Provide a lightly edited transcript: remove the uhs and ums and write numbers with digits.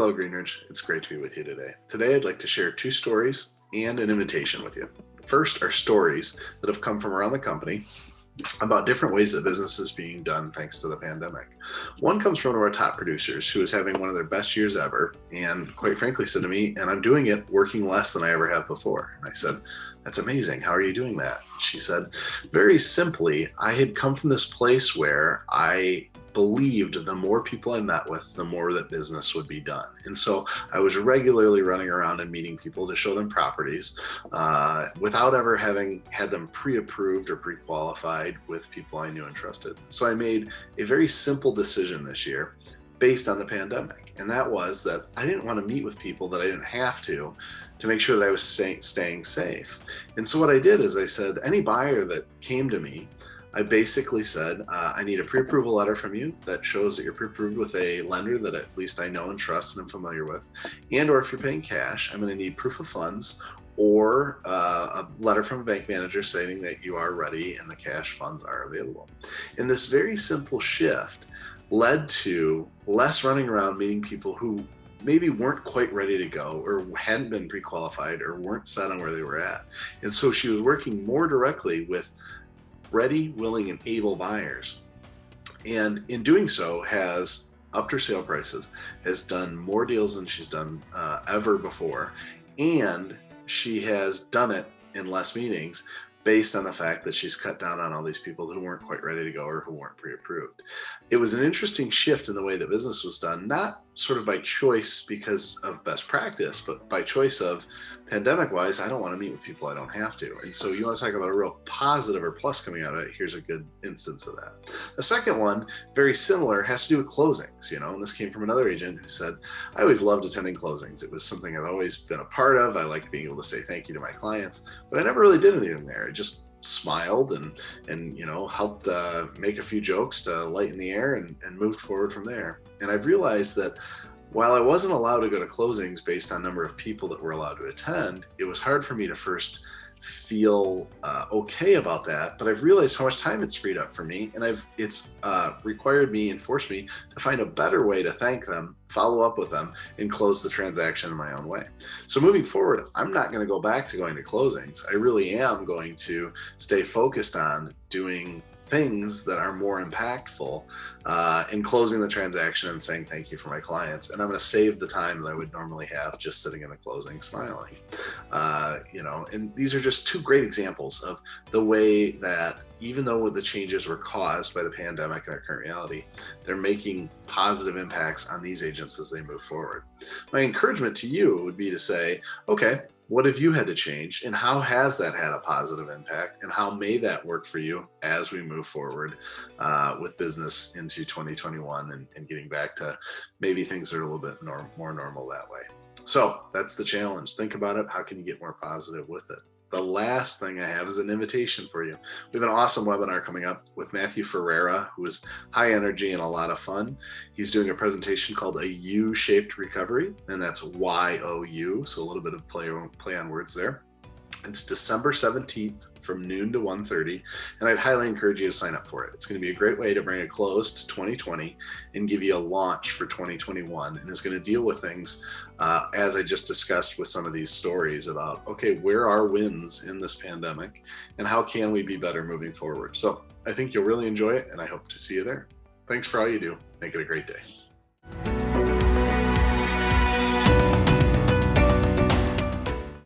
Hello, Greenridge. It's great to be with you today. Today, I'd like to share two stories and an invitation with you. First are stories that have come from around the company about different ways that business is being done thanks to the pandemic. One comes from one of our top producers who is having one of their best years ever, and quite frankly said to me, and I'm doing it working less than I ever have before. And I said, that's amazing. How are you doing that? She said, very simply, I had come from this place where I believed the more people I met with, the more that business would be done. And so I was regularly running around and meeting people to show them properties without ever having had them pre-approved or pre-qualified with people I knew and trusted. So I made a very simple decision this year based on the pandemic. And that was that I didn't want to meet with people that I didn't have to make sure that I was staying safe. And so what I did is I said, any buyer that came to me, I basically said, I need a pre-approval letter from you that shows that you're pre-approved with a lender that at least I know and trust and I'm familiar with. And or if you're paying cash, I'm going to need proof of funds or a letter from a bank manager stating that you are ready and the cash funds are available. And this very simple shift led to less running around meeting people who maybe weren't quite ready to go or hadn't been pre-qualified or weren't set on where they were at. And so she was working more directly with ready, willing, and able buyers. And in doing so has upped her sale prices, has done more deals than she's done ever before. And she has done it in less meetings based on the fact that she's cut down on all these people who weren't quite ready to go or who weren't pre-approved. It was an interesting shift in the way that business was done, not sort of by choice because of best practice, but by choice of pandemic-wise, I don't want to meet with people I don't have to. And so you want to talk about a real positive or plus coming out of it, here's a good instance of that. The second one, very similar, has to do with closings, and this came from another agent who said, I always loved attending closings. It was something I've always been a part of. I liked being able to say thank you to my clients, but I never really did anything there. I just smiled and helped make a few jokes to lighten the air and moved forward from there. And I've realized that while I wasn't allowed to go to closings based on number of people that were allowed to attend, it was hard for me to first feel okay about that, but I've realized how much time it's freed up for me, and it's required me and forced me to find a better way to thank them, follow up with them, and close the transaction in my own way. So moving forward, I'm not going to go back to going to closings. I really am going to stay focused on doing things that are more impactful in closing the transaction and saying thank you for my clients. And I'm going to save the time that I would normally have just sitting in the closing smiling. And these are just two great examples of the way that even though the changes were caused by the pandemic and our current reality, they're making positive impacts on these agents as they move forward. My encouragement to you would be to say, okay, what have you had to change and how has that had a positive impact and how may that work for you as we move forward with business into 2021 and getting back to maybe things are a little bit more normal that way. So that's the challenge. Think about it. How can you get more positive with it? The last thing I have is an invitation for you. We have an awesome webinar coming up with Matthew Ferreira, who is high energy and a lot of fun. He's doing a presentation called A U-Shaped Recovery, and that's Y-O-U, so a little bit of play on words there. It's December 17th from noon to 1:30, and I'd highly encourage you to sign up for it. It's going to be a great way to bring a close to 2020 and give you a launch for 2021, and it's going to deal with things as I just discussed with some of these stories about, okay, where are wins in this pandemic and how can we be better moving forward? So I think you'll really enjoy it, and I hope to see you there. Thanks for all you do. Make it a great day.